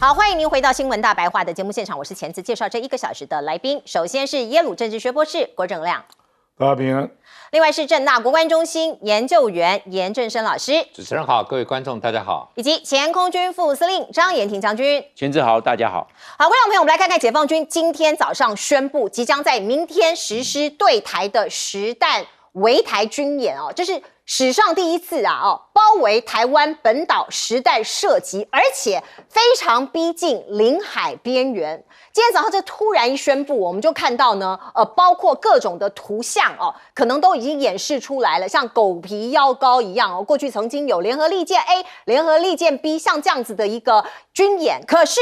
好，欢迎您回到新闻大白话的节目现场，我是前次介绍这1个小时的来宾。首先是耶鲁政治学博士郭正亮，大家平安。另外是政大国关中心研究员严正生老师，主持人好，各位观众大家好，以及前空军副司令张延廷将军。前志豪，大家好。好，观众朋友，我们来看看解放军今天早上宣布，即将在明天实施对台的实弹围台军演哦，这是史上第一次啊！包围台湾本岛实弹射击，而且非常逼近领海边缘。今天早上这突然一宣布，我们就看到呢，包括各种的图像哦，可能都已经演示出来了，像狗皮腰膏一样哦。过去曾经有联合利剑 A、联合利剑 B， 像这样子的一个军演，可是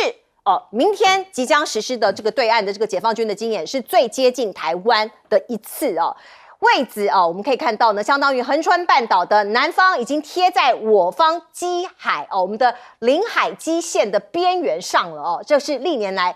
明天即将实施的这个对岸的这个解放军的军演，是最接近台湾的一次哦。位置我们可以看到呢，相当于横穿半岛的南方已经贴在我方基海我们的领海基线的边缘上了哦，这是历年来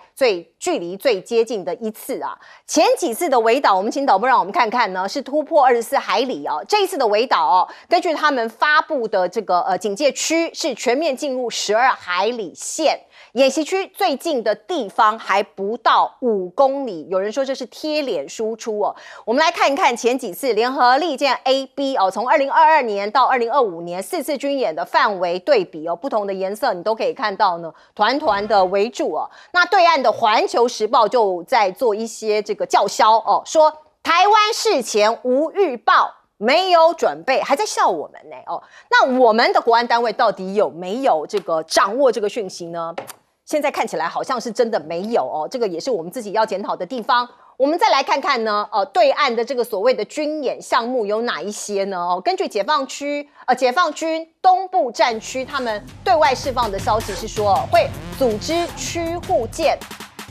距离最接近的一次啊。前几次的围岛，我们请导播让我们看看呢，是突破24海里哦。这一次的围岛根据他们发布的这个警戒区是全面进入12海里线。演习区最近的地方还不到5公里，有人说这是贴脸输出哦。我们来看一看前几次联合利剑 A、B 从2022年到2025年4次军演的范围对比不同的颜色你都可以看到呢，团团的围住那对岸的环球时报就在做一些这个叫嚣说台湾事前无预报。没有准备，还在笑我们呢那我们的国安单位到底有没有这个掌握这个讯息呢？现在看起来好像是真的没有这个也是我们自己要检讨的地方。我们再来看看呢，对岸的这个所谓的军演项目有哪一些呢？根据解放军东部战区他们对外释放的消息是说，会组织驱护舰、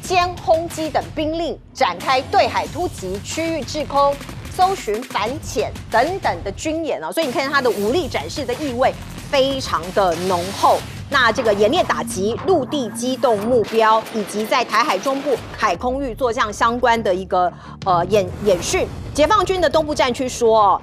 歼轰机等兵力，展开对海突击、区域制空、搜寻反潜等等的军演所以你看它的武力展示的意味非常的浓厚。那这个演练打击陆地机动目标，以及在台海中部海空域做这样相关的一个演训。解放军的东部战区说，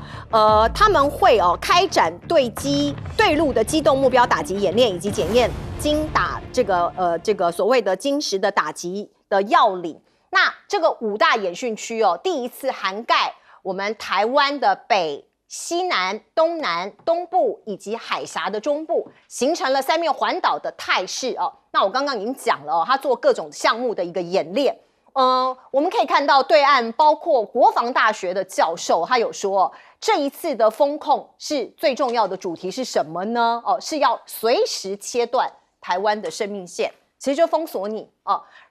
他们会开展对陆的机动目标打击演练，以及检验精打这个所谓的精实的打击的要领。那这个5大演训区第一次涵盖我们台湾的北、西南、东南、东部以及海峡的中部，形成了3面环岛的态势那我刚刚已经讲了他做各种项目的一个演练。我们可以看到对岸包括国防大学的教授，他有说这一次的封控是最重要的主题是什么呢？是要随时切断台湾的生命线，其实就封锁你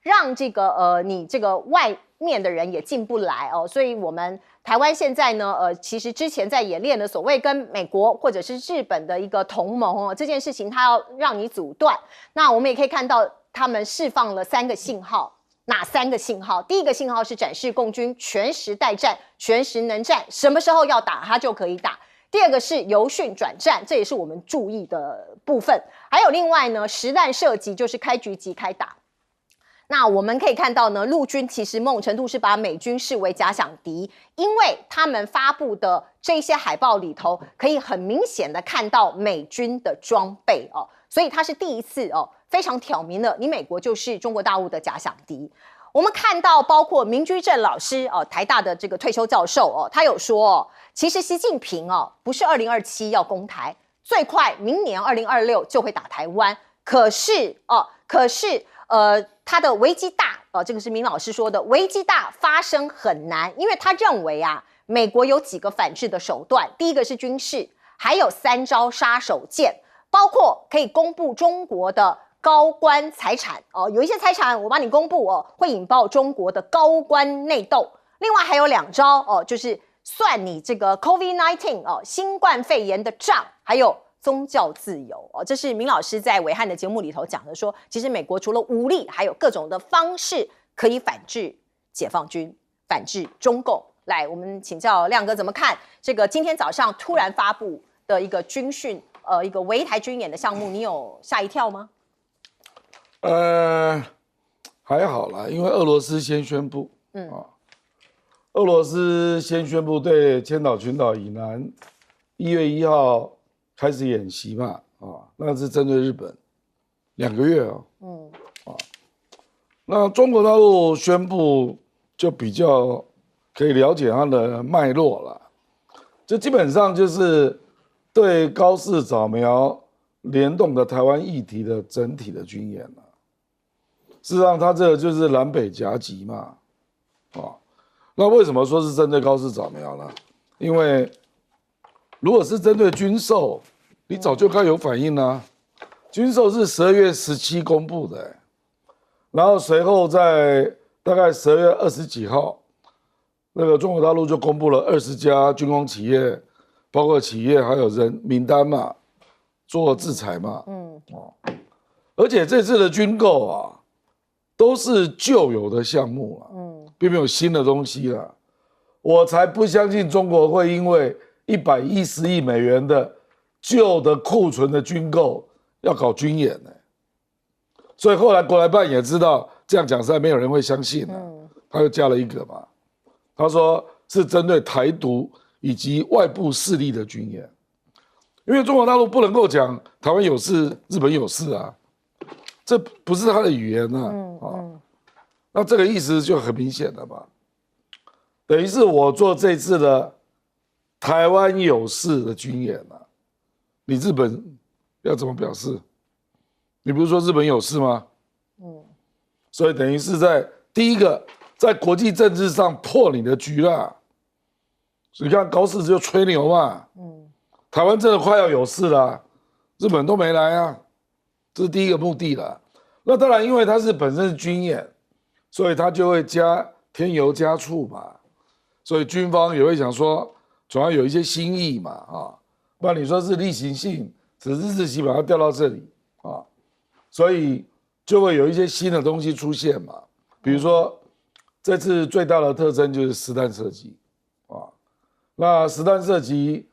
让这个你这个外面的人也进不来所以我们台湾现在呢其实之前在演练的所谓跟美国或者是日本的一个同盟这件事情，它要让你阻断。那我们也可以看到他们释放了3个信号，哪3个信号？第一个信号是展示共军全时待战、全时能战，什么时候要打它就可以打。第二个是由训转战，这也是我们注意的部分。还有另外呢，实弹射击就是开局即开打。那我们可以看到呢，陆军其实某种程度是把美军视为假想敌，因为他们发布的这些海报里头，可以很明显的看到美军的装备所以它是第一次非常挑明了，你美国就是中国大陆的假想敌。我们看到包括明居正老师台大的这个退休教授他有说其实习近平不是2027要攻台，最快明年2026就会打台湾，可是他的危机大这个是明老师说的，危机大发生很难，因为他认为美国有几个反制的手段，第一个是军事，还有3招杀手锏，包括可以公布中国的高官财产有一些财产我帮你公布会引爆中国的高官内斗。另外还有2招就是算你这个 COVID-19 新冠肺炎的账，还有宗教自由这是明老师在暐瀚的节目里头讲的，说其实美国除了武力，还有各种的方式可以反制解放军、反制中共。来，我们请教亮哥怎么看这个今天早上突然发布的一个军训，一个围台军演的项目，你有吓一跳吗？还好啦，因为俄罗斯先宣布，俄罗斯先宣布对千岛群岛以南1月1号开始演习嘛，那是针对日本2个月那中国大陆宣布就比较可以了解它的脉络了，就基本上就是对高市早苗联动的台湾议题的整体的军演了。事实上，它这个就是南北夹击嘛，那为什么说是针对高市早苗呢？因为如果是针对军售，你早就该有反应啦。军售是12月17公布的，然后随后在大概12月20几号，那个中国大陆就公布了20家军工企业，包括企业还有人名单嘛，做制裁嘛，而且这次的军购啊，都是旧有的项目了，并没有新的东西了。我才不相信中国会因为110亿美元的旧的库存的军购要搞军演呢。所以后来国台办也知道这样讲实在没有人会相信他又加了一个嘛，他说是针对台独以及外部势力的军演，因为中国大陆不能够讲台湾有事，日本有事啊。这不是他的语言那这个意思就很明显了嘛，等于是我做这次的台湾有事的军演你日本要怎么表示？你不是说日本有事吗？所以等于是在第一个在国际政治上破你的局啦。你看高市就吹牛嘛，台湾真的快要有事了，日本都没来啊。这是第一个目的了。那当然，因为它是本身是军演，所以它就会添油加醋嘛。所以军方也会想说，总要有一些新意嘛，不然你说是例行性，只是日期把它调到这里所以就会有一些新的东西出现嘛。比如说，这次最大的特征就是实弹射击那实弹射击，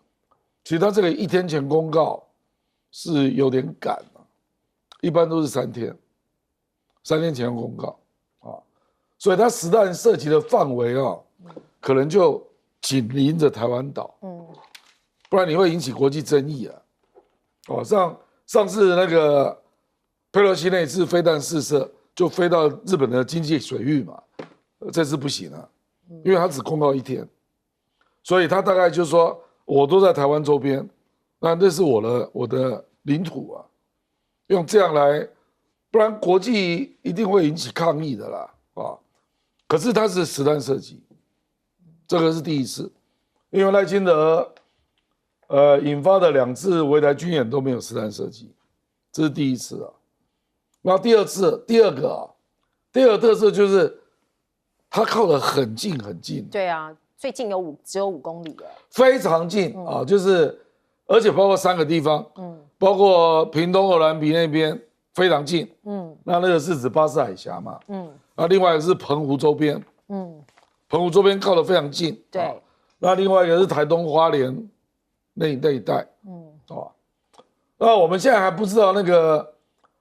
其实它这个1天前公告是有点赶。一般都是3天，3天前公告所以它实弹射击的范围可能就紧邻着台湾岛，不然你会引起国际争议上次那个佩洛西那次飞弹试射就飞到日本的经济水域嘛，这次不行了，因为它只公告1天，所以他大概就说我都在台湾周边，那是我的领土用这样来，不然国际一定会引起抗议的啦可是它是实弹射击，这个是第一次，因为赖清德引发的2次围台军演都没有实弹射击，这是第一次然后第二个特色就是它靠得很近很近。对啊，最近只有5公里非常近就是而且包括3个地方，包括屏东鹅銮鼻那边非常近，那个是指巴士海峡嘛，另外一个是澎湖周边，澎湖周边靠得非常近，对，那另外一个是台东花莲那一带，那我们现在还不知道那个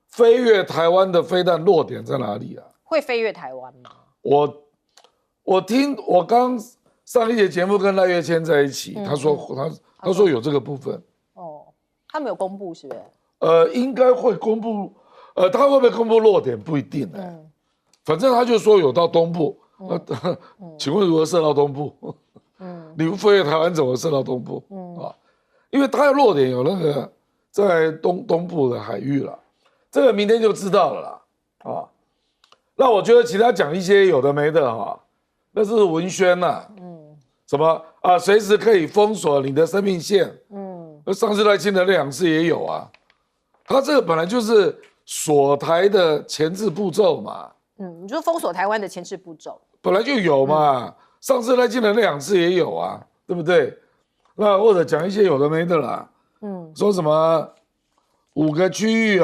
飞越台湾的飞弹落点在哪里会飞越台湾吗？我刚上一节节目跟赖岳谦在一起，他说有这个部分。他没有公布是不是？应该会公布，他会不会公布落点不一定反正他就说有到东部，请问如何射到东部？你不飞越台湾怎么射到东部？因为他的落点有那个在东部的海域了，这个明天就知道了啦那我觉得其他讲一些有的没的那是文宣什么随时可以封锁你的生命线，上次赖清德那2次也有他这个本来就是锁台的前置步骤嘛，你说封锁台湾的前置步骤本来就有嘛，上次赖清德那2次也有对不对？那或者讲一些有的没的啦，说什么5个区域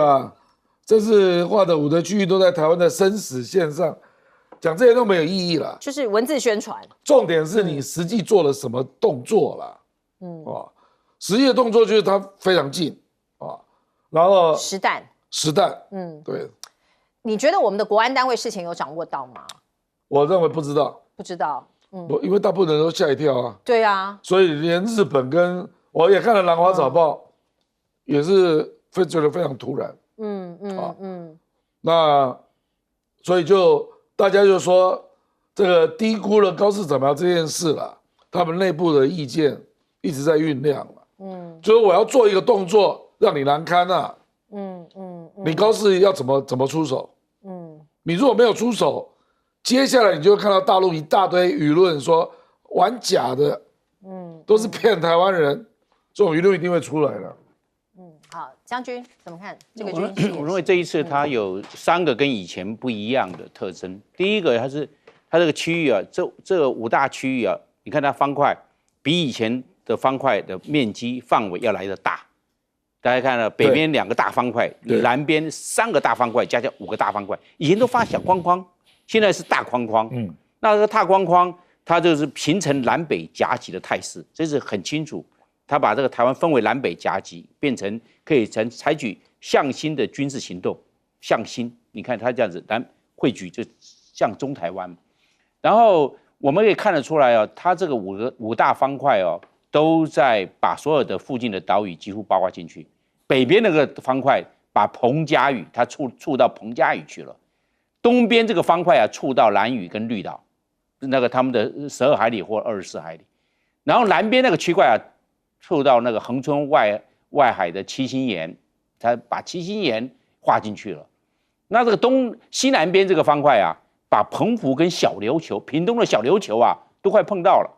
这次画的5个区域都在台湾的生死线上，讲这些都没有意义啦，就是文字宣传，重点是你实际做了什么动作啦，实际的动作就是它非常近然后实弹，对。你觉得我们的国安单位事情有掌握到吗？我认为不知道，因为大部分人都吓一跳对啊，所以连日本跟我也看了《南华早报》也是觉得非常突然，那所以就大家就说这个低估了高市早苗这件事了，他们内部的意见一直在酝酿了。就是我要做一个动作让你难堪啊，你高市要怎么出手？你如果没有出手，接下来你就会看到大陆一大堆舆论说玩假的，都是骗台湾人，这种舆论一定会出来的。好，将军怎么看这个军事？我认为这一次它有3个跟以前不一样的特征。第一个，它这个区域啊，这5大区域啊，你看它方块比以前的方块的面积范围要来得大。大家看了北边2个大方块，南边3个大方块，加5个大方块。以前都发小框框，现在是大框框。那这个大框框，它就是形成南北夹击的态势，这是很清楚。他把这个台湾分为南北夹击，变成可以采取向心的军事行动。向心，你看他这样子，汇聚就向中台湾。然后我们可以看得出来啊，他这个五大方块哦，都在把所有的附近的岛屿几乎包括进去。北边那个方块把彭佳屿，它触到彭佳屿去了。东边这个方块啊，触到兰屿跟绿岛，那个他们的12海里或24海里。然后南边那个区块啊，触到那个恒春外海的七星岩，他把七星岩划进去了。那这个西南边这个方块啊，把澎湖跟小琉球、屏东的小琉球啊，都快碰到了。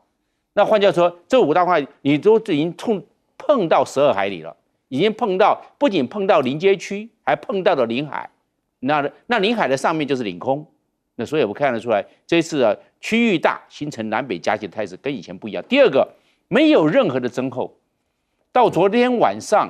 那换句话说，这5大块你都已经碰到12海里了，已经不仅碰到临街区，还碰到了领海。那领海的上面就是领空。那所以我看得出来，这一次啊，区域大形成南北夹击的态势跟以前不一样。第二个，没有任何的增厚。到昨天晚上，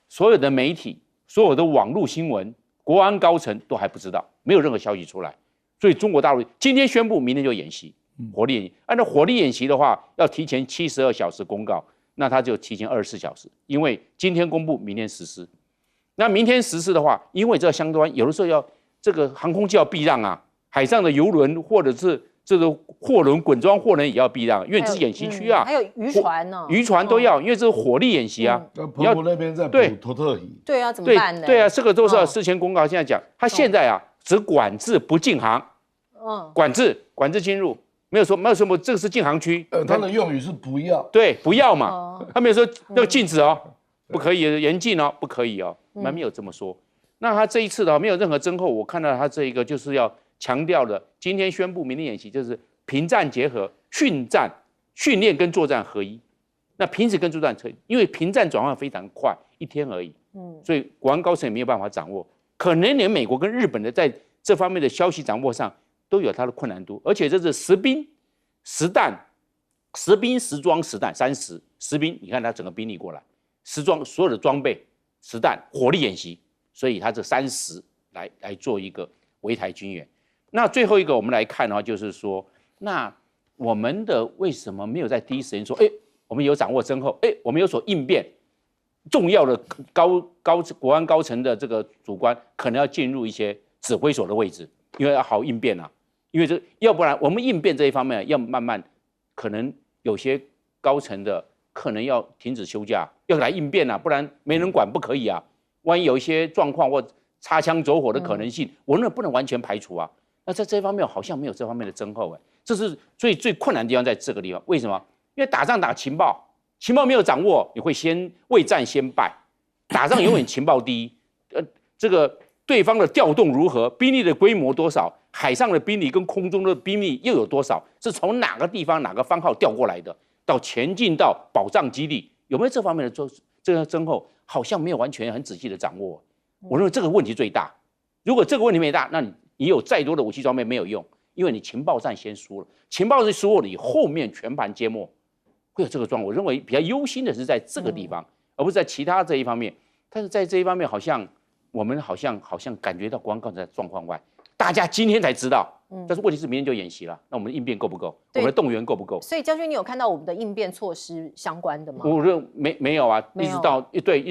所有的媒体、所有的网络新闻、国安高层都还不知道，没有任何消息出来。所以中国大陆今天宣布，明天就演习，火力演习。按照火力演习的话，要提前72小时公告，那他就提前24小时，因为今天公布，明天实施。那明天实施的话，因为这相关有的时候要这个航空就要避让啊，海上的游轮或者是这个货轮、滚装货轮也要避让，因为这是演习区啊。还有渔船呢，渔船都要，因为这是火力演习啊。澎湖那边在捕托特鱼。对啊，怎么办呢？对啊，这个都是要事前公告。现在讲，他现在啊，只管制不进航，管制进入，没有什么这个是禁航区。他的用语是不要。对，不要嘛，他没有说那个禁止哦，不可以严禁哦，不可以哦，没有这么说。那他这一次的没有任何增厚，我看到他这一个就是要强调的，今天宣布明天演习就是平战结合，训练跟作战合一。那平时跟作战因为平战转换非常快，1天而已，所以国安高层也没有办法掌握，可能连美国跟日本的在这方面的消息掌握上都有它的困难度，而且这是实兵实弹、实兵实装实弹30实兵，你看它整个兵力过来，实装所有的装备、实弹、火力演习，所以它这30来做一个围台军演。那最后一个我们来看的话，就是说，那我们的为什么没有在第一时间说，我们有掌握增厚，我们有所应变，重要的国安高层的这个主官可能要进入一些指挥所的位置，因为要好应变啊。因为要不然我们应变这一方面要慢慢，可能有些高层的可能要停止休假，要来应变啊，不然没人管不可以啊。万一有一些状况或擦枪走火的可能性，我们不能完全排除啊。那在这方面好像没有这方面的增厚，这是最困难的地方在这个地方。为什么？因为打仗打情报没有掌握，你会未战先败。打仗永远情报第一，这个对方的调动如何，兵力的规模多少，海上的兵力跟空中的兵力又有多少，是从哪个地方哪个番号调过来的，到前进到保障基地，有没有这方面的这个增厚？好像没有完全很仔细的掌握。我认为这个问题最大。如果这个问题没大，那你有再多的武器装备没有用，因为你情报战先输了，情报战输了，你后面全盘皆没，会有这个状况。我认为比较忧心的是在这个地方，而不是在其他这一方面。但是在这一方面，我们好像感觉到国安高层在状况外，大家今天才知道。但是问题是明天就演习了，那我们的应变够不够？我们的动员够不够？所以将军，你有看到我们的应变措施相关的吗？我认为没有啊，一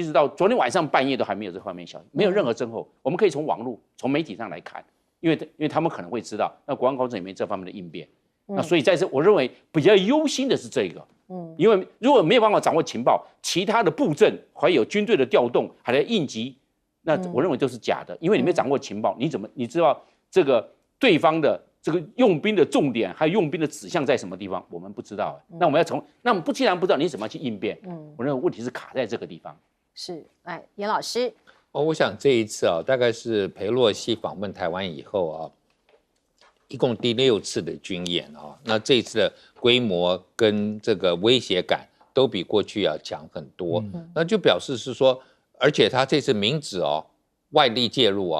直到昨天晚上半夜都还没有这方面消息，没有任何增厚。我们可以从网络、从媒体上来看，因为他们可能会知道，那国安高层也没这方面的应变。那所以在这，我认为比较忧心的是这个。因为如果没有办法掌握情报，其他的布阵还有军队的调动，还来应急，那我认为都是假的。因为你没掌握情报，你知道这个对方的这个用兵的重点还有用兵的指向在什么地方，我们不知道。那我们那我们既然不知道，你怎么去应变？我认为问题是卡在这个地方。是，哎，严老师。我想这一次大概是裴洛西访问台湾以后一共第6次的军演那这一次的规模跟这个威胁感都比过去要强很多，那就表示是说，而且他这次明指外力介入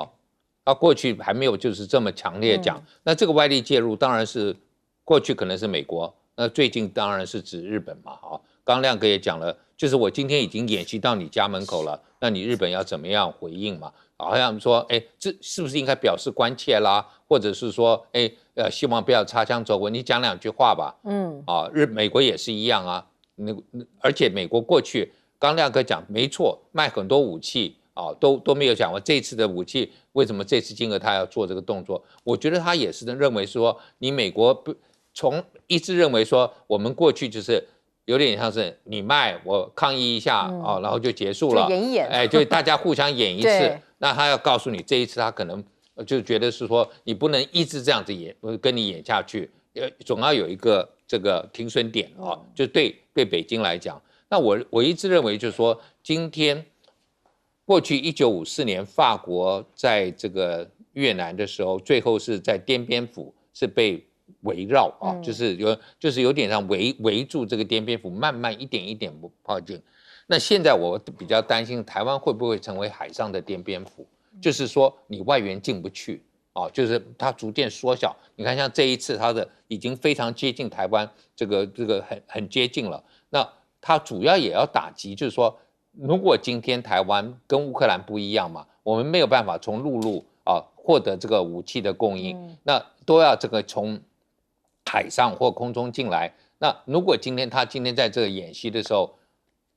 过去还没有就是这么强烈讲，那这个外力介入当然是过去可能是美国，那最近当然是指日本嘛刚刚亮哥也讲了，就是我今天已经演习到你家门口了，那你日本要怎么样回应嘛？好像说，这是不是应该表示关切啦？或者是说，希望不要擦枪走火，你讲2句话吧。美国也是一样而且美国过去，刚亮哥讲没错，卖很多武器都没有讲过这次的武器为什么这次金额他要做这个动作？我觉得他也是认为说，你美国一直认为说，我们过去就是有点像是你卖我抗议一下然后就结束了，就演一演，就大家互相演一次。那他要告诉你，这一次他可能就觉得是说，你不能一直这样子演，跟你演下去，总要有一个这个停损点就对北京来讲。那我一直认为就是说，今天过去1954年法国在这个越南的时候，最后是在滇边府是被围绕就是有点像围住这个滇边府，慢慢一点一点靠近。那现在我比较担心台湾会不会成为海上的滇边府，就是说你外援进不去就是它逐渐缩小。你看像这一次它的已经非常接近台湾，这个很接近了。那它主要也要打击，就是说如果今天台湾跟乌克兰不一样嘛，我们没有办法从陆路获得这个武器的供应，那都要这个从海上或空中进来。那如果他今天在这个演习的时候，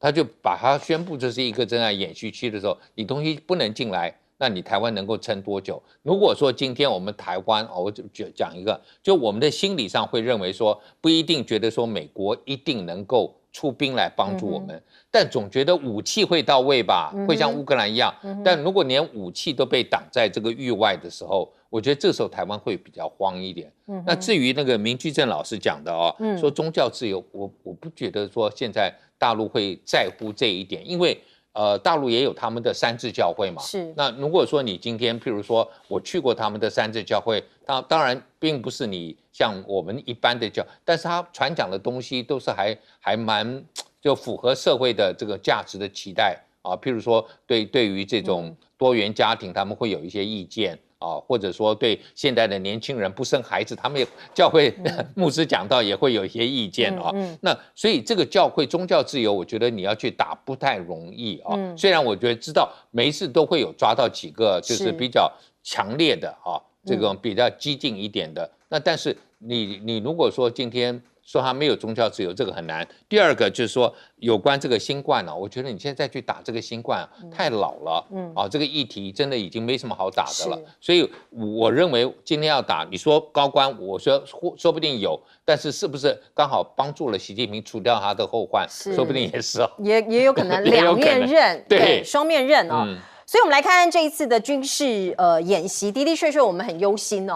他就把它宣布这是一个正在演习区的时候，你东西不能进来，那你台湾能够撑多久？如果说今天我们台湾我就讲一个，就我们的心理上会认为说，不一定觉得说美国一定能够出兵来帮助我们，但总觉得武器会到位吧，会像乌克兰一样。但如果连武器都被挡在这个域外的时候，我觉得这时候台湾会比较慌一点。那至于那个明居正老师讲的说宗教自由，我不觉得说现在大陆会在乎这一点，因为大陆也有他们的三自教会嘛。是。那如果说你今天，譬如说我去过他们的三自教会，当然并不是你像我们一般的但是他传讲的东西都是还蛮就符合社会的这个价值的期待譬如说对于这种多元家庭，他们会有一些意见。或者说对现代的年轻人不生孩子，他们也教会牧师讲到也会有一些意见那所以这个教会宗教自由，我觉得你要去打不太容易虽然我觉得知道每一次都会有抓到几个就是比较强烈的这种比较激进一点的，那但是你如果说今天说他没有宗教自由，这个很难。第二个就是说，有关这个新冠我觉得你现在再去打这个新冠太老了，这个议题真的已经没什么好打的了。所以我认为今天要打，你说高官，我说不定有，但是是不是刚好帮助了习近平除掉他的后患，说不定也是也有可能两面刃，对，双面刃所以，我们来看看这一次的军事演习，的的确确我们很忧心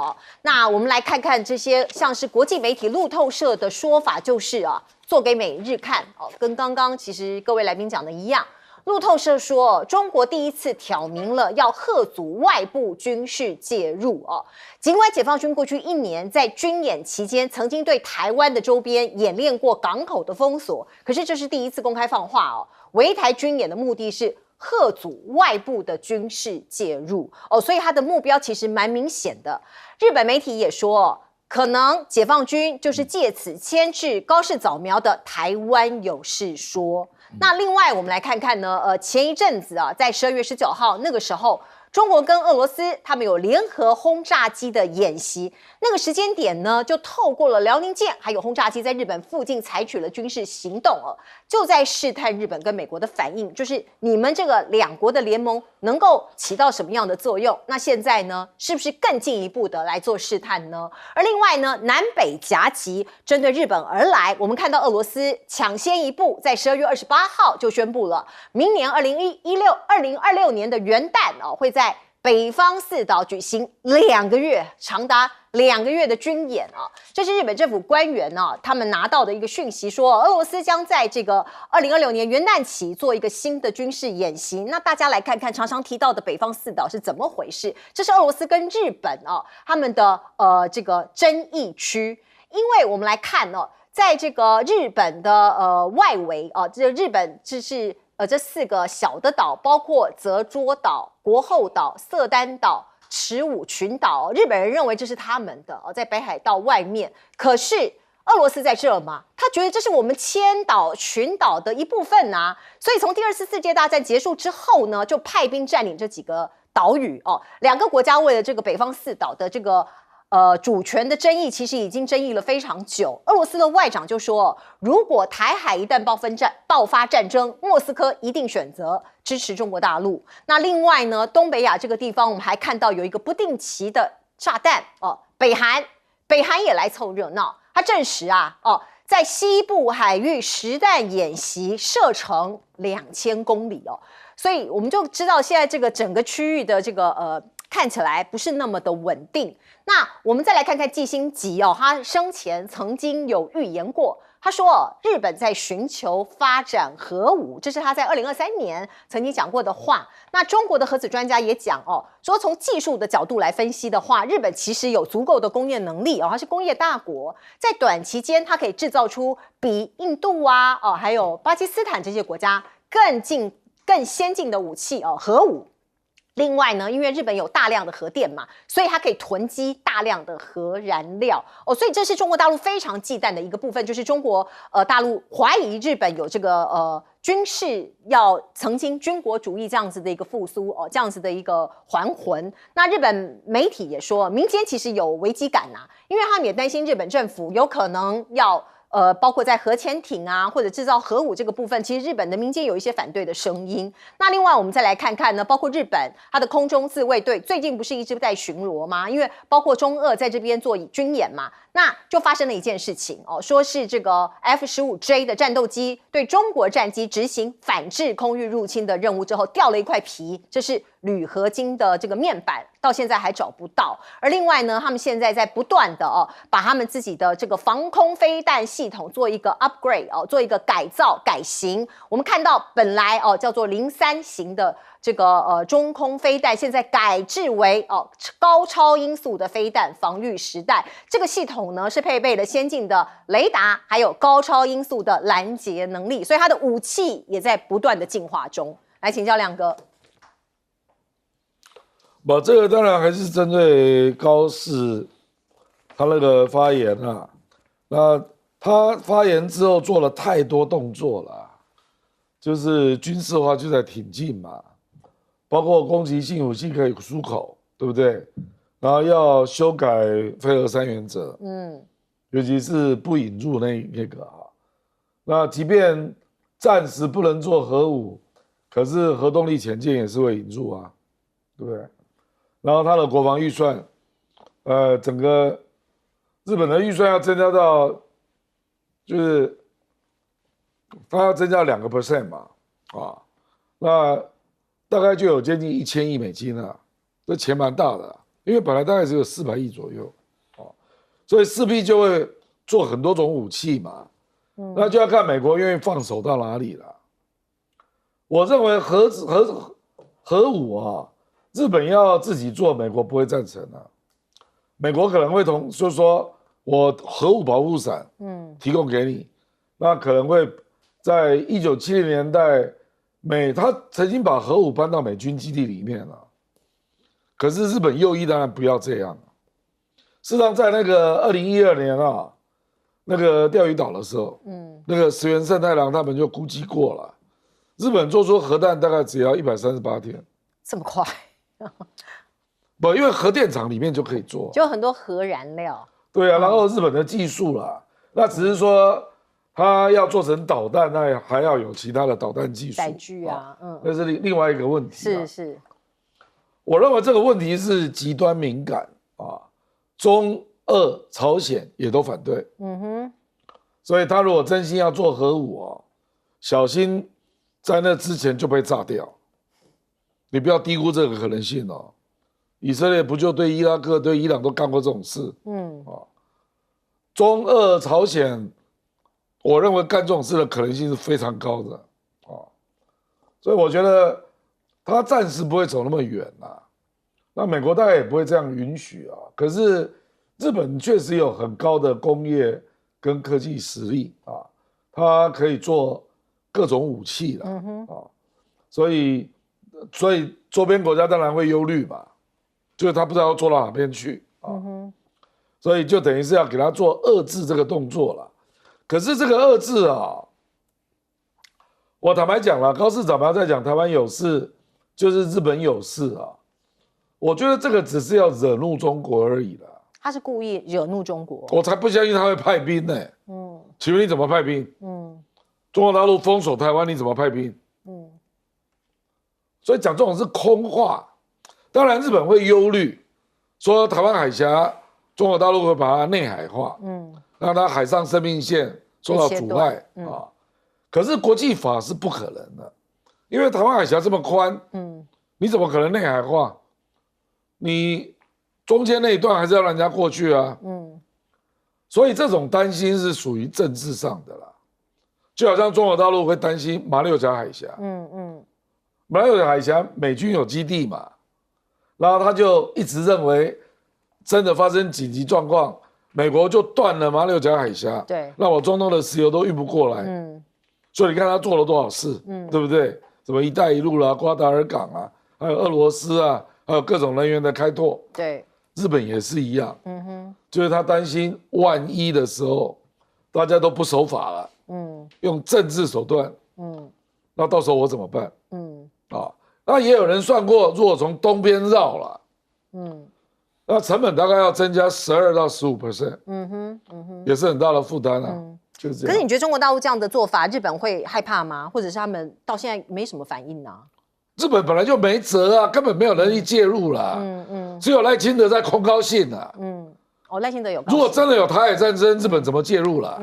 那我们来看看这些像是国际媒体路透社的说法，就是做给美日看跟刚刚其实各位来宾讲的一样。路透社说，中国第一次挑明了要嚇阻外部军事介入尽管解放军过去1年在军演期间曾经对台湾的周边演练过港口的封锁，可是这是第一次公开放话围台军演的目的是嚇阻外部的军事介入所以它的目标其实蛮明显的。日本媒体也说，可能解放军就是借此牵制高市早苗的台湾有事说。那另外我们来看看呢，前一阵子在12月19号那个时候，中国跟俄罗斯他们有联合轰炸机的演习，那个时间点呢，就透过了辽宁舰还有轰炸机在日本附近采取了军事行动就在试探日本跟美国的反应，就是你们这个两国的联盟能够起到什么样的作用？那现在呢，是不是更进一步的来做试探呢？而另外呢，南北夹击针对日本而来，我们看到俄罗斯抢先一步，在12月28号就宣布了，明年2026年的元旦会在北方四岛举行2个月，长达2个月的军演啊。这是日本政府官员他们拿到的一个讯息说，俄罗斯将在这个2026年元旦起做一个新的军事演习。那大家来看看常常提到的北方四岛是怎么回事？这是俄罗斯跟日本他们的这个争议区，因为我们来看在这个日本的外围这日本这4个小的岛，包括泽捉岛、国后岛、色丹岛、池武群岛，日本人认为这是他们的在北海道外面。可是俄罗斯在这吗？他觉得这是我们千岛群岛的一部分啊。所以从第2次世界大战结束之后呢，就派兵占领这几个岛屿2个国家为了这个北方四岛的这个主权的争议，其实已经争议了非常久。俄罗斯的外长就说，如果台海一旦爆发战争，莫斯科一定选择支持中国大陆。那另外呢，东北亚这个地方，我们还看到有一个不定期的炸弹北韩也来凑热闹。他证实在西部海域实弹演习射程2000公里所以我们就知道现在这个整个区域的这个看起来不是那么的稳定。那我们再来看看季辛吉他生前曾经有预言过，他说日本在寻求发展核武，这是他在2023年曾经讲过的话。那中国的核子专家也讲说从技术的角度来分析的话，日本其实有足够的工业能力它是工业大国，在短期间它可以制造出比印度还有巴基斯坦这些国家更先进的武器核武。另外呢，因为日本有大量的核电嘛，所以它可以囤积大量的核燃料所以这是中国大陆非常忌惮的一个部分，就是中国大陆怀疑日本有这个军事要曾经军国主义这样子的一个复苏这样子的一个还魂。那日本媒体也说，民间其实有危机感因为他们也担心日本政府有可能要包括在核潜艇或者制造核武这个部分，其实日本的民间有一些反对的声音。那另外我们再来看看呢，包括日本它的空中自卫队最近不是一直在巡逻吗？因为包括中俄在这边做军演嘛，那就发生了一件事情说是这个 F-15J 的战斗机对中国战机执行反制空域入侵的任务之后掉了一块皮，这是铝合金的这个面板，到现在还找不到。而另外呢，他们现在在不断的把他们自己的这个防空飞弹系统做一个 upgrade 做一个改造改型。我们看到本来叫做03型的这个中空飞弹，现在改制为高超音速的飞弹防御时代。这个系统呢是配备了先进的雷达，还有高超音速的拦截能力，所以它的武器也在不断的进化中。来请教亮哥。这个当然还是针对高市他那个发言那他发言之后做了太多动作了，就是军事化就在挺进嘛，包括攻击性武器可以出口，对不对？然后要修改非核三原则，尤其是不引入那个那即便暂时不能做核武，可是核动力潜舰也是会引入对不对？然后他的国防预算，整个日本的预算要增加到，就是他要增加2% 嘛，那大概就有接近1000亿美金了，这钱蛮大的，因为本来大概只有400亿左右，所以势必就会做很多种武器嘛，那就要看美国愿意放手到哪里了。我认为核武日本要自己做，美国不会赞成美国可能会就是说我核武保护伞，提供给你，那可能会在1970年代，他曾经把核武搬到美军基地里面了，可是日本右翼当然不要这样。事实上，在那个2012年那个钓鱼岛的时候，那个石原慎太郎他们就估计过了，日本做出核弹大概只要138天，这么快？不，因为核电厂里面就可以做，就很多核燃料。对然后日本的技术啦，那只是说它要做成导弹，那还要有其他的导弹技术载具那是另外一个问题。是，我认为这个问题是极端敏感中俄朝鲜也都反对，所以他如果真心要做核武小心在那之前就被炸掉，你不要低估这个可能性以色列不就对伊拉克、对伊朗都干过这种事？中俄朝鲜，我认为干这种事的可能性是非常高的所以我觉得他暂时不会走那么远那美国大概也不会这样允许可是日本确实有很高的工业跟科技实力它可以做各种武器所以周边国家当然会忧虑嘛，就是他不知道要做到哪边去所以就等于是要给他做遏制这个动作了。可是这个遏制我坦白讲了，高市长不要再讲台湾有事，就是日本有事我觉得这个只是要惹怒中国而已啦。他是故意惹怒中国，我才不相信他会派兵呢。请问你怎么派兵？中国大陆封锁台湾，你怎么派兵？所以讲这种是空话。当然，日本会忧虑，说台湾海峡，中国大陆会把它内海化，让它海上生命线受到阻碍可是国际法是不可能的，因为台湾海峡这么宽，你怎么可能内海化？你中间那一段还是要让人家过去所以这种担心是属于政治上的啦，就好像中国大陆会担心马六甲海峡，马六甲海峡美军有基地嘛，然后他就一直认为真的发生紧急状况，美国就断了马六甲海峡，对，让我中东的石油都运不过来，所以你看他做了多少事，对不对？什么一带一路啦、瓜达尔港还有俄罗斯还有各种能源的开拓，对，日本也是一样，就是他担心万一的时候大家都不守法了，用政治手段，那到时候我怎么办？那也有人算过，如果从东边绕了，那成本大概要增加12%到15%，也是很大的负担就是这样。可是你觉得中国大陆这样的做法，日本会害怕吗？或者是他们到现在没什么反应呢？日本本来就没辙根本没有能力介入啦，只有赖清德在空高兴赖清德有高兴。如果真的有台海战争，日本怎么介入啦？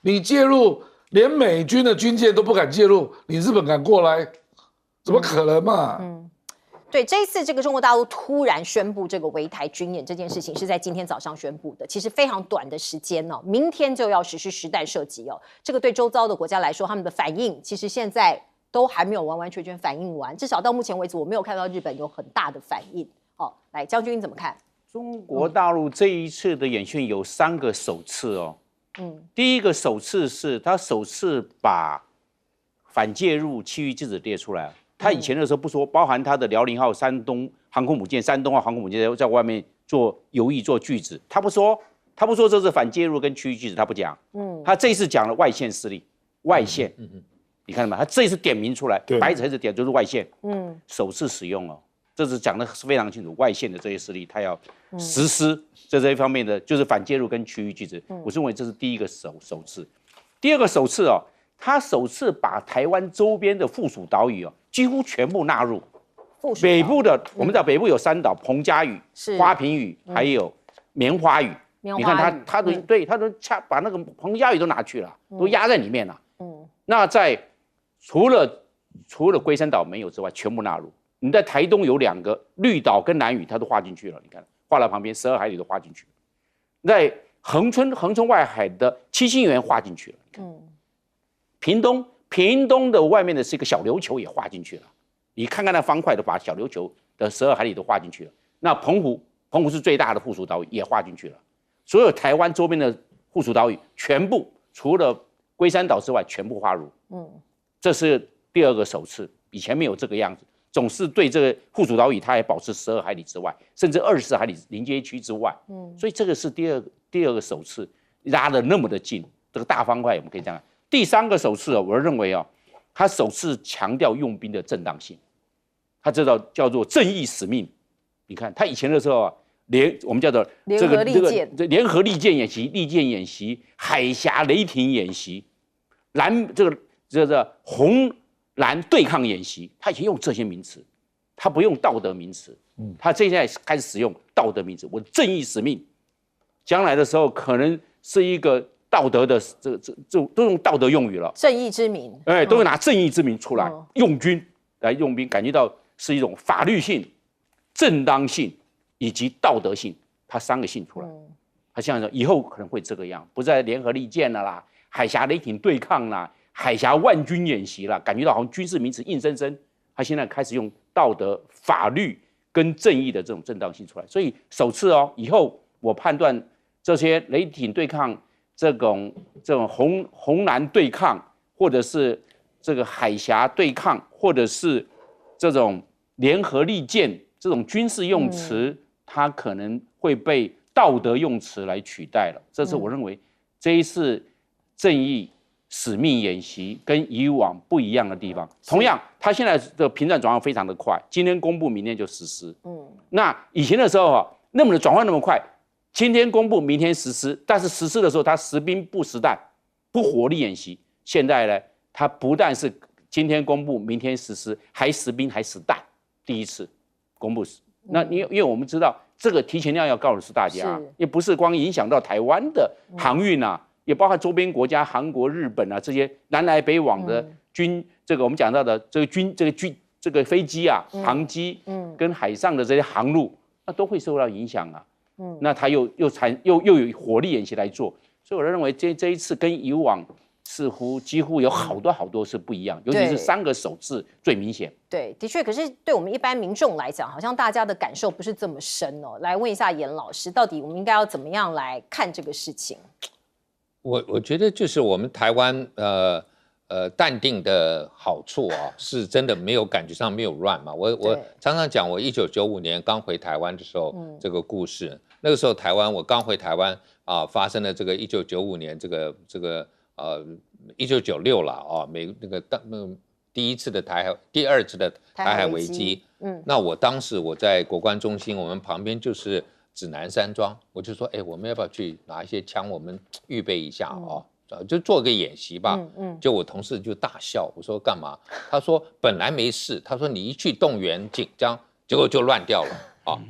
你介入，连美军的军舰都不敢介入，你日本敢过来，怎么可能嘛？对，这一次这个中国大陆突然宣布这个围台军演这件事情是在今天早上宣布的，其实非常短的时间明天就要实施实弹射击这个对周遭的国家来说，他们的反应其实现在都还没有完完全全反应完，至少到目前为止，我没有看到日本有很大的反应。来，将军你怎么看？中国大陆这一次的演训有3个首次第一个首次是他首次把反介入区域禁止列出来。他以前的时候不说，包含他的辽宁号山东航空母舰、山东号航空母舰在外面做游弋、做拒止，他不说这是反介入跟区域拒止，他不讲。他这一次讲了外线势力，外线，你看到吗？他这一次点名出来，白纸黑字点就是外线，首次使用这是讲的非常清楚，外线的这些势力，他要实施这一方面的，就是反介入跟区域拒止。我认为这是第一个首次。第二个首次他首次把台湾周边的附属岛屿几乎全部纳入。北部的，我们知道北部有3岛：彭佳屿、花瓶屿，还有棉花屿。你看他都把那个彭佳屿都拿去了，都压在里面了。那在除了龟山岛没有之外，全部纳入。你在台东有2个绿岛跟南屿，它都划进去了。你看画到旁边，12海里都划进去了。在恒春外海的七星园划进去了。屏东的外面的是一个小琉球也划进去了。你看看那方块都把小琉球的12海里都划进去了。那澎湖是最大的附属岛屿也划进去了。所有台湾周边的附属岛屿全部除了龟山岛之外全部划入。这是第二个首次，以前没有这个样子。总是对这个附属岛屿，它还保持12海里之外，甚至24海里临街区之外。所以这个是第二个首次拉得那么的近，这个大方块我们可以这样。第3个首次我认为他首次强调用兵的正当性，他这叫做正义使命。你看他以前的时候我们叫做联合利剑演习、海峡雷霆演习、红蓝对抗演习，他以前用这些名词，他不用道德名词，他现在开始使用道德名词。我正义使命，将来的时候可能是一个道德的这都用道德用语了，正义之名，都会拿正义之名出来用军来用兵，感觉到是一种法律性正当性以及道德性，它3个性出来。他现在说以后可能会这个样，不再联合利剑了啦，海峡雷霆对抗啦，海峡万军演习啦，感觉到好像军事名词硬生生。他现在开始用道德、法律跟正义的这种正当性出来，所以首次以后我判断这些雷霆对抗、这种红蓝对抗，或者是这个海峡对抗，或者是这种联合利剑这种军事用词，它可能会被道德用词来取代了。这是我认为这一次正义使命演习跟以往不一样的地方。同样，它现在的频转转换非常的快，今天公布，明天就实施。那以前的时候那么的转换那么快，今天公布，明天实施，但是实施的时候它实兵不实弹，不火力演习。现在呢，它不但是今天公布，明天实施，还实兵还实弹，第一次公布。那因为我们知道这个提前量要告诉大家，也不是光影响到台湾的航运啊，也包括周边国家韩国、日本啊这些南来北往的这个我们讲到的这个飞机啊、航机，跟海上的这些航路，那都会受到影响啊。那它又有火力演习来做，所以我认为这一次跟以往似乎几乎有好多是不一样，尤其是3个首字最明显。对，的确，可是对我们一般民众来讲，好像大家的感受不是这么深哦。来问一下严老师，到底我们应该要怎么样来看这个事情？我觉得就是我们台湾淡定的好处是真的没有感觉上没有乱嘛。我常常讲我1995年刚回台湾的时候这个故事，那个时候我刚回台湾发生了这个1995年这个1996了第一次的第2次的台海危机。那我当时我在国关中心，我们旁边就是指南山庄，我就说，我们要不要去拿一些枪，我们预备一下就做个演习吧。就我同事就大笑，我说干嘛？他说本来没事，他说你一去动员紧张，结果就乱掉了。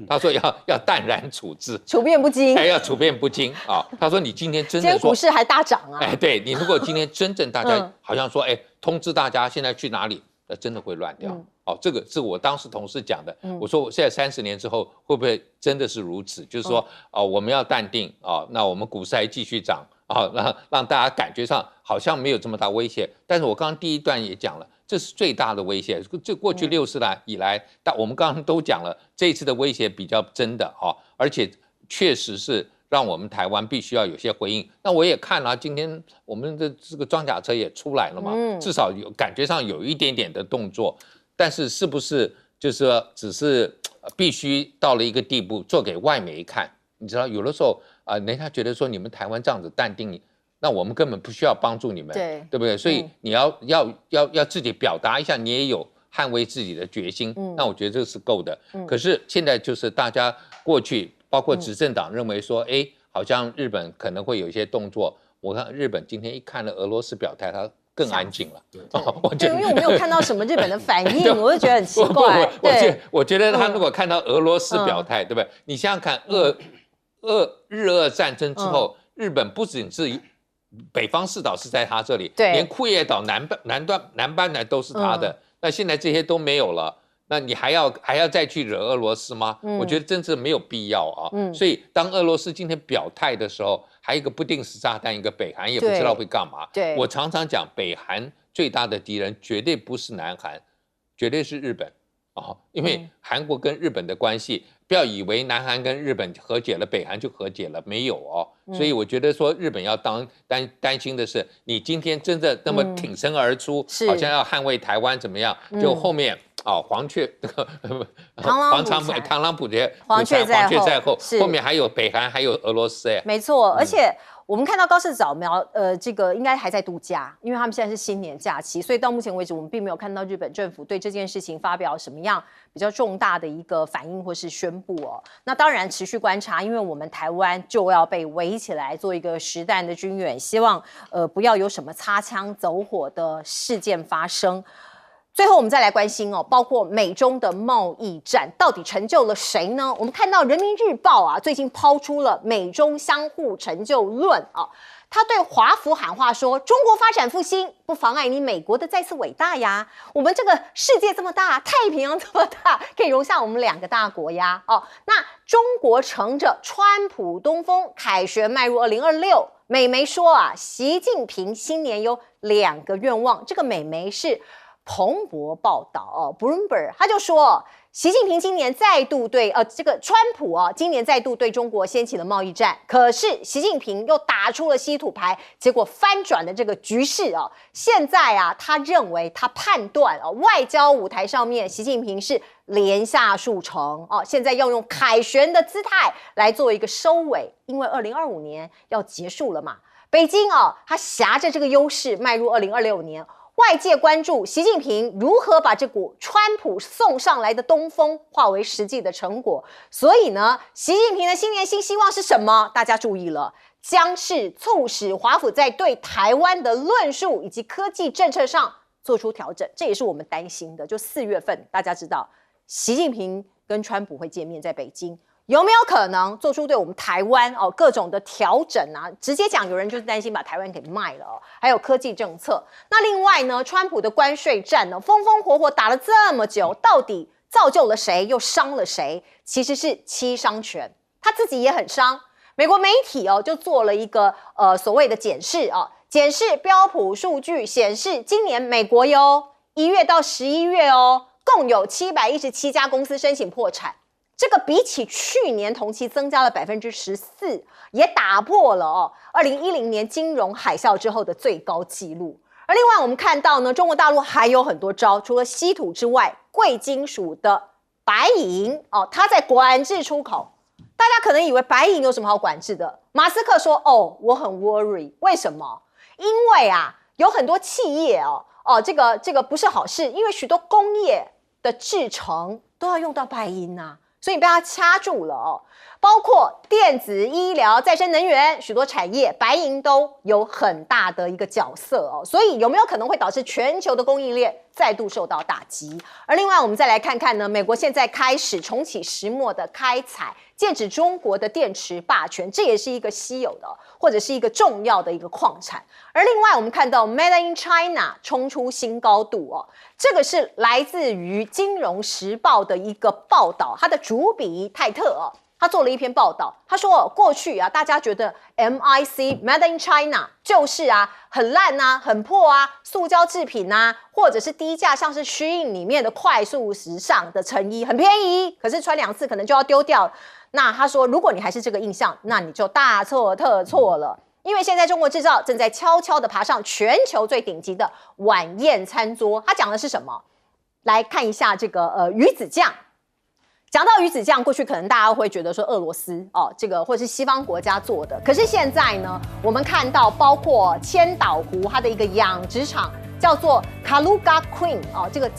他说要淡然处置，处变不惊，要处变不惊他说你今天真的说，今天股市还大涨啊。对你如果今天真正大家好像说，通知大家现在去哪里，那真的会乱掉。这个是我当时同事讲的。我说我现在30年之后会不会真的是如此？就是说我们要淡定那我们股市还继续涨让大家感觉上好像没有这么大威胁。但是我刚刚第一段也讲了，这是最大的威胁。这过去60年以来，但我们刚刚都讲了，这一次的威胁比较真的而且确实是让我们台湾必须要有些回应。那我也看了，今天我们的这个装甲车也出来了嘛，至少感觉上有一点点的动作。但是是不是就是说只是必须到了一个地步做给外媒看？你知道，有的时候人家觉得说你们台湾这样子淡定，那我们根本不需要帮助你们，对不对？所以你要自己表达一下，你也有捍卫自己的决心。那我觉得这是够的。可是现在就是大家过去包括执政党认为说，好像日本可能会有一些动作。我看日本今天一看了俄罗斯表态，他更安静了。对，因为我没有看到什么日本的反应，我就觉得很奇怪。我觉得他如果看到俄罗斯表态，对不对？你想想看，日俄战争之后，日本不仅是北方四岛是在他这里，连库页岛南半呢都是他的。那现在这些都没有了，那你还要再去惹俄罗斯吗？我觉得真是没有必要所以当俄罗斯今天表态的时候，还有一个不定时炸弹，一个北韩也不知道会干嘛。我常常讲，北韩最大的敌人绝对不是南韩，绝对是日本因为韩国跟日本的关系，不要以为南韩跟日本和解了，北韩就和解了，没有所以我觉得说日本要担心的是，你今天真的那么挺身而出，好像要捍卫台湾怎么样？就后面黄雀螳螂捕蝶，黄雀在后，后面还有北韩，还有俄罗斯没错，而且我们看到高市早苗，这个应该还在度假，因为他们现在是新年假期，所以到目前为止，我们并没有看到日本政府对这件事情发表什么样比较重大的一个反应或是宣布那当然持续观察，因为我们台湾就要被围起来做一个实弹的军演，希望不要有什么擦枪走火的事件发生。最后我们再来关心包括美中的贸易战到底成就了谁呢？我们看到人民日报最近抛出了美中相互成就论他对华府喊话说：“中国发展复兴不妨碍你美国的再次伟大呀！我们这个世界这么大，太平洋这么大，可以容下我们2个大国呀！”哦，那中国乘着川普东风，凯旋迈入2026。美媒说啊，习近平新年有2个愿望。这个美媒是彭博报道哦 ，Bloomberg 他就说。习近平今年再度对这个川普今年再度对中国掀起了贸易战，可是习近平又打出了稀土牌，结果翻转了这个局势哦。现在啊，他认为他判断外交舞台上面习近平是连下数城哦，现在要用凯旋的姿态来做一个收尾，因为2025年要结束了嘛。北京他挟着这个优势迈入2026年。外界关注习近平如何把这股川普送上来的东风化为实际的成果。所以呢，习近平的新年新希望是什么？大家注意了，将是促使华府在对台湾的论述以及科技政策上做出调整。这也是我们担心的。就4月份，大家知道习近平跟川普会见面，在北京。有没有可能做出对我们台湾各种的调整啊？直接讲，有人就是担心把台湾给卖了还有科技政策。那另外呢，川普的关税战呢，风风火火打了这么久，到底造就了谁，又伤了谁？其实是七伤拳，他自己也很伤。美国媒体就做了一个所谓的检视检视标普数据显示，今年美国1月到11月共有717家公司申请破产。这个比起去年同期增加了14%，也打破了2010年金融海啸之后的最高纪录。而另外我们看到呢，中国大陆还有很多招，除了稀土之外，贵金属的白银它在管制出口。大家可能以为白银有什么好管制的？马斯克说我很 worry， 为什么？因为啊，有很多企业这个不是好事，因为许多工业的制成都要用到白银啊。所以被它掐住了包括电子、医疗、再生能源许多产业，白银都有很大的一个角色所以有没有可能会导致全球的供应链再度受到打击？而另外我们再来看看呢，美国现在开始重启石墨的开采，剑指中国的电池霸权，这也是一个稀有的或者是一个重要的一个矿产。而另外我们看到 Made in China 冲出新高度这个是来自于《金融时报》的一个报道，它的主笔泰特他做了一篇报道，他说过去大家觉得 MIC Made in China 就是很烂很破塑胶制品或者是低价，像是 Shein 里面的快速时尚的成衣，很便宜，可是穿2次可能就要丢掉。那他说，如果你还是这个印象，那你就大错特错了。因为现在中国制造正在悄悄的爬上全球最顶级的晚宴餐桌。他讲的是什么？来看一下这个鱼子酱。讲到鱼子酱，过去可能大家会觉得说俄罗斯这个或是西方国家做的，可是现在呢，我们看到包括千岛湖它的一个养殖场叫做 Kaluga Queen 这个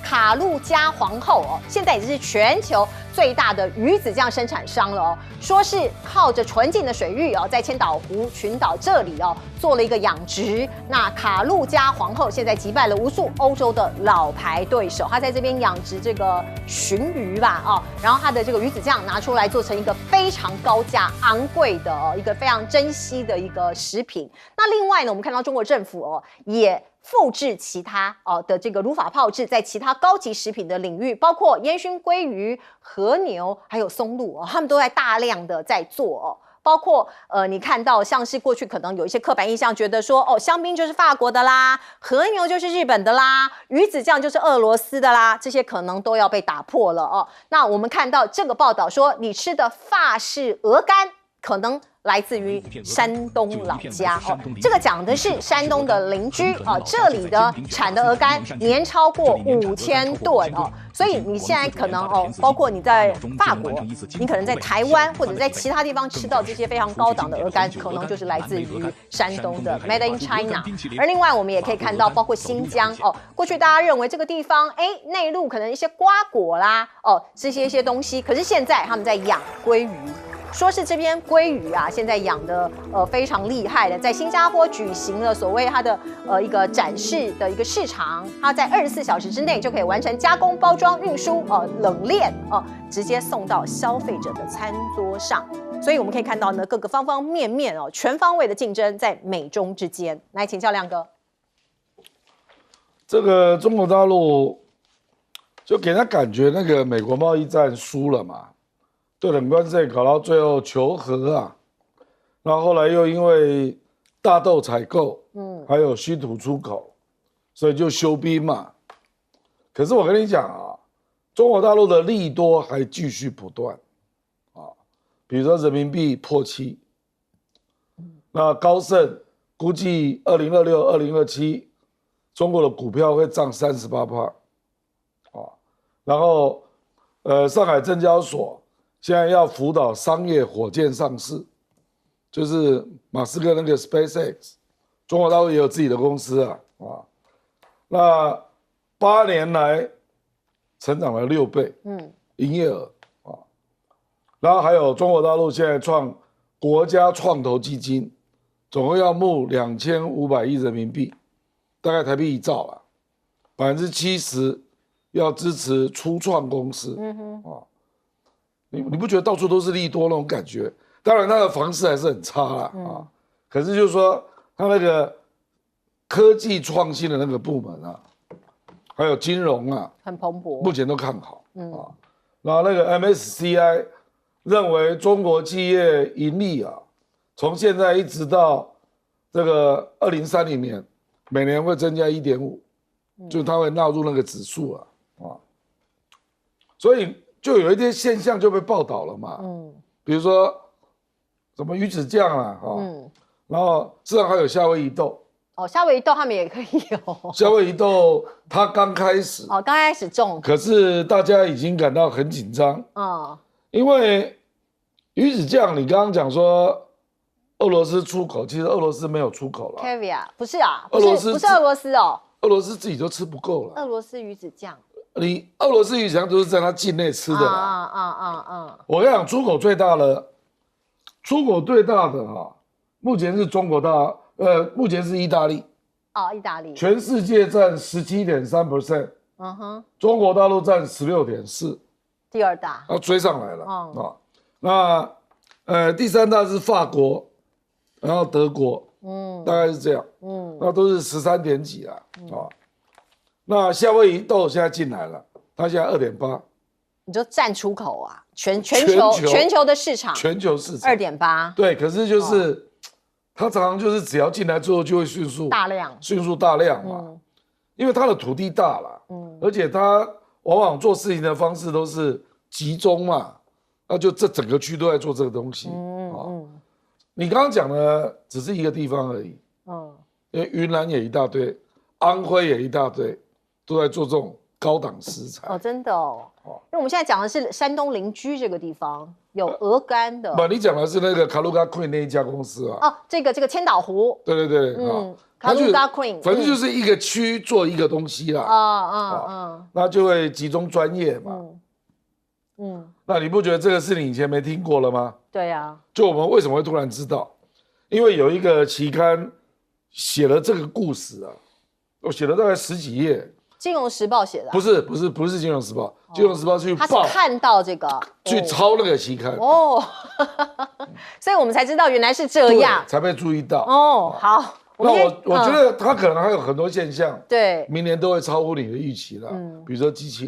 卡路加皇后现在已经是全球最大的鱼子酱生产商了说是靠着纯净的水域在千岛湖群岛这里做了一个养殖。那卡路加皇后现在击败了无数欧洲的老牌对手，她在这边养殖这个鲟鱼吧然后她的这个鱼子酱拿出来做成一个非常高价昂贵的一个非常珍稀的一个食品。那另外呢，我们看到中国政府也复制其他的这个如法炮制，在其他高级食品的领域，包括烟熏鲑鱼、和牛还有松露他们都在大量的在做包括你看到像是过去可能有一些刻板印象，觉得说香槟就是法国的啦，和牛就是日本的啦，鱼子酱就是俄罗斯的啦，这些可能都要被打破了那我们看到这个报道说，你吃的法式鹅肝可能来自于山东老家这个讲的是山东的邻居这里的产的鹅肝年超过5000吨所以你现在可能包括你在法国，你可能在台湾或者在其他地方吃到这些非常高档的鹅肝，可能就是来自于山东的 Made in China。而另外我们也可以看到，包括新疆过去大家认为这个地方内陆可能一些瓜果啦这些一些东西，可是现在他们在养鲑鱼。说是这边鲑鱼现在养的非常厉害的，在新加坡举行了所谓它的一个展示的一个市场，它在24小时之内就可以完成加工、包装、运输、冷链直接送到消费者的餐桌上。所以我们可以看到呢，各个方方面面哦，全方位的竞争在美中之间。来，请教亮哥。这个中国大陆就给他感觉那个美国贸易战输了嘛，对冷关税搞到最后求和啊，然后后来又因为大豆采购，还有稀土出口，所以就休兵嘛。可是我跟你讲啊，中国大陆的利多还继续不断啊，比如说人民币破7，那高盛估计2026、2027中国的股票会涨38%，啊，然后上海证交所现在要辅导商业火箭上市，就是马斯克那个 SpaceX， 中国大陆也有自己的公司啊，那8年来成长了6倍，营业额啊，然后还有中国大陆现在创国家创投基金，总共要募2500亿人民币，大概台币1兆了，70%要支持初创公司，你不觉得到处都是利多那种感觉？当然，它的房市还是很差啦，可是就是说，它那个科技创新的那个部门啊，还有金融啊，很蓬勃，目前都看好，然后那个 MSCI 认为中国企业盈利啊，从现在一直到这个2030年，每年会增加1.5，就它会纳入那个指数啊，所以就有一些现象就被报道了嘛，比如说什么鱼子酱啊，然后市场还有夏威夷豆。夏威夷豆他们也可以有。夏威夷豆它刚开始，刚开始种，可是大家已经感到很紧张，因为鱼子酱，你刚刚讲说俄罗斯出口，其实俄罗斯没有出口了。Caviar 不是啊，俄罗斯不是俄罗斯哦，俄罗斯自己都吃不够了。俄罗斯鱼子酱，你俄罗斯鱼子酱都是在它境内吃的啦。我跟你讲，出口最大的目前是目前是意大利。意大利。全世界占17.3%，中国大陆占16.4%，第2大。追上来了那第3大是法国，然后德国，大概是这样，那都是13点几啊，那夏威夷豆现在进来了，它现在2.8，你就占出口啊，全球的市场，全球市场2.8，对，可是就是它常常就是只要进来之后就会迅速大量嘛，因为它的土地大了，而且它往往做事情的方式都是集中嘛，那就这整个区都在做这个东西，你刚刚讲的只是一个地方而已，因为云南也一大堆，安徽也一大堆，都在做这种高档食材。真的因为我们现在讲的是山东邻居这个地方有鹅肝的。不，你讲的是那个卡鲁加 Queen 那一家公司啊。这个千岛湖。对，卡鲁加 Queen， 反正就是一个区做一个东西啦。那就会集中专业嘛。那你不觉得这个是你以前没听过了吗？对啊。就我们为什么会突然知道？因为有一个期刊写了这个故事啊，我写了大概10几页。金融时报写的？不是金融时报，金融时报去报，他是看到这个去抄那个期刊所以我们才知道原来是这样，才被注意到好，那我觉得他可能还有很多现象，对，明年都会超乎你的预期了。比如说机器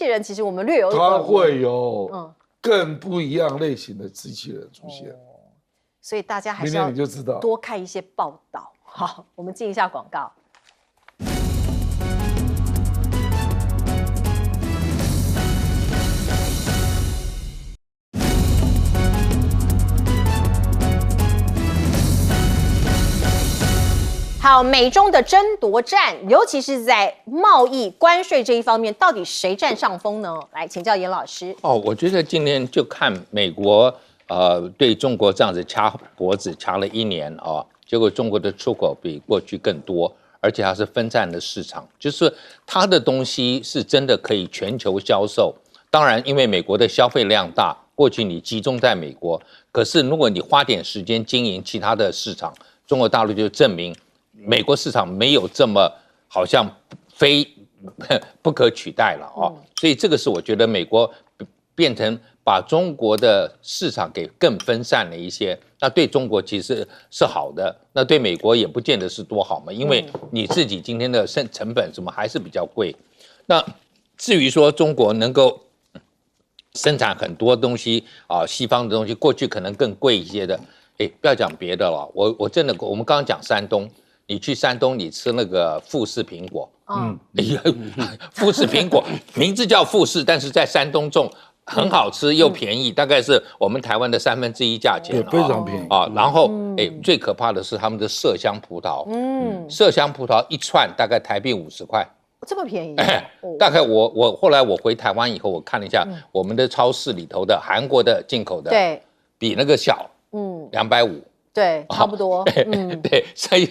人，其实我们略有它会有更不一样类型的机器人出现，所以大家还是要明年你就知道多看一些报道。好，我们进一下广告。好，美中的争夺战，尤其是在贸易关税这一方面，到底谁占上风呢？来请教严老师。我觉得今天就看美国对中国这样子掐脖子掐了1年结果中国的出口比过去更多，而且它是分散的市场，就是它的东西是真的可以全球销售。当然，因为美国的消费量大，过去你集中在美国，可是如果你花点时间经营其他的市场，中国大陆就证明美国市场没有这么好像非不可取代了所以这个是我觉得美国变成把中国的市场给更分散了一些，那对中国其实是好的，那对美国也不见得是多好嘛，因为你自己今天的成本什么还是比较贵。那至于说中国能够生产很多东西啊，西方的东西过去可能更贵一些的，不要讲别的了，我真的，我们刚刚讲山东，你去山东你吃那个富士苹果，富士苹果名字叫富士，但是在山东种。很好吃又便宜，大概是我们台湾的1/3价钱，也非常便宜啊。然后，最可怕的是他们的麝香葡萄，麝香葡萄一串大概台币50块，这么便宜？大概我后来我回台湾以后，我看了一下我们的超市里头的韩国的进口的，对，比那个小，250。对，差不多。对，所以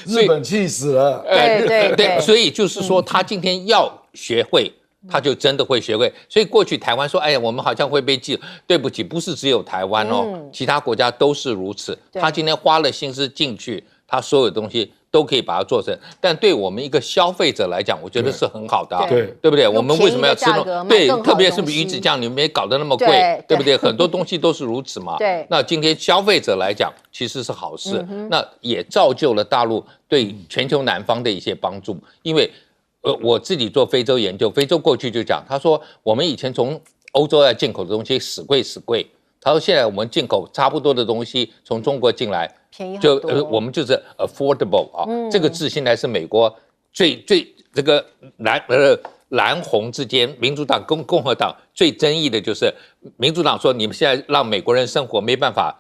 日本气死了。对，所以就是说，他今天要学会。他就真的会学会，所以过去台湾说，哎呀，我们好像会被记，对不起，不是只有台湾哦，其他国家都是如此。他今天花了心思进去，他所有东西都可以把它做成，但对我们一个消费者来讲，我觉得是很好的，对不对？我们为什么要吃对，特别是鱼子酱，你没搞得那么贵，对不对？很多东西都是如此嘛。对，那今天消费者来讲，其实是好事，那也造就了大陆对全球南方的一些帮助，因为。我自己做非洲研究，非洲过去就讲，他说我们以前从欧洲要进口的东西死贵，他说现在我们进口差不多的东西从中国进来，便宜很多，我们就是 affordable 啊，这个字现在是美国最这个蓝红之间，民主党跟共和党最争议的就是民主党说你们现在让美国人生活没办法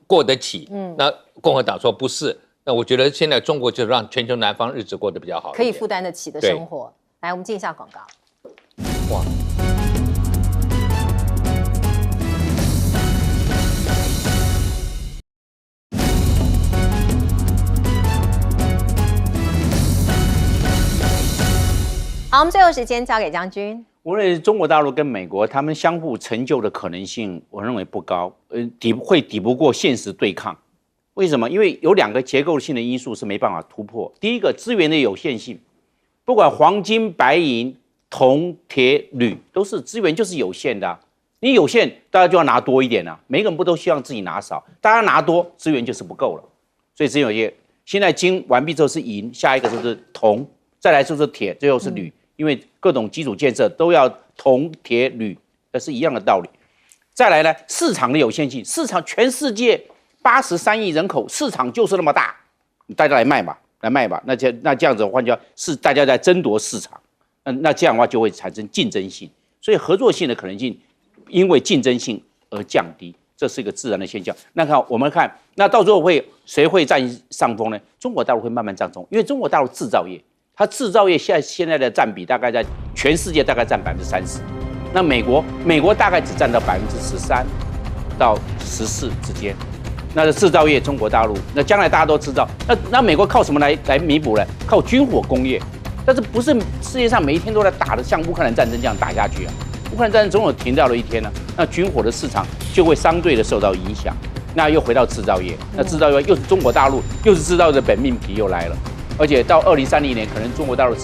过得起，那共和党说不是。那我觉得现在中国就让全球南方日子过得比较好，可以负担得起的生活。来，我们进一下广告。哇！好，我们最后时间交给将军。我认为中国大陆跟美国他们相互成就的可能性，我认为不高，抵不过现实对抗。为什么？因为有2个结构性的因素是没办法突破。第一个，资源的有限性，不管黄金、白银、铜、铁、铝，都是资源就是有限的啊。你有限，大家就要拿多一点啊。每个人不都希望自己拿少，大家拿多，资源就是不够了。所以资源有限。现在金完毕之后是银，下一个就是铜，再来就是铁，最后是铝。因为各种基础建设都要铜、铁、铝，这是一样的道理。再来呢，市场的有限性，市场全世界。83亿人口，市场就是那么大，大家来卖吧，那这样子的话，是大家在争夺市场，那这样的话就会产生竞争性，所以合作性的可能性因为竞争性而降低，这是一个自然的现象。那我们看，那到最后谁会占上风呢？中国大陆会慢慢占中，因为中国大陆制造业，它制造业现在的占比大概在全世界大概占30%，那美国大概只占到13%到14%之间。那是制造业，中国大陆那将来大家都知道，那美国靠什么来弥补呢？靠军火工业，但是不是世界上每一天都在打的像乌克兰战争这样打下去啊？乌克兰战争总有停掉的一天呢，那军火的市场就会相对的受到影响，那又回到制造业，那制造业又是中国大陆，又是制造业的本命题又来了，而且到2030年，可能中国大陆